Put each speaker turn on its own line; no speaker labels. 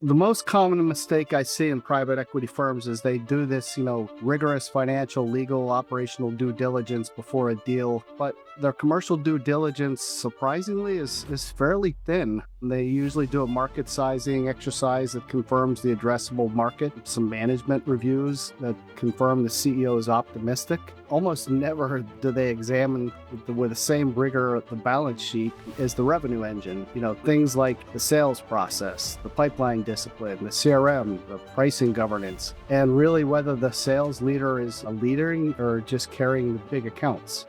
The most common mistake I see in private equity firms is they do this, rigorous financial, legal, operational due diligence before a deal, but their commercial due diligence, surprisingly, is fairly thin. They usually do a market sizing exercise that confirms the addressable market, some management reviews that confirm the CEO is optimistic. Almost never do they examine with the same rigor the balance sheet as the revenue engine. Things like the sales process, the pipeline discipline, the CRM, the pricing governance, and really whether the sales leader is a leader or just carrying the big accounts.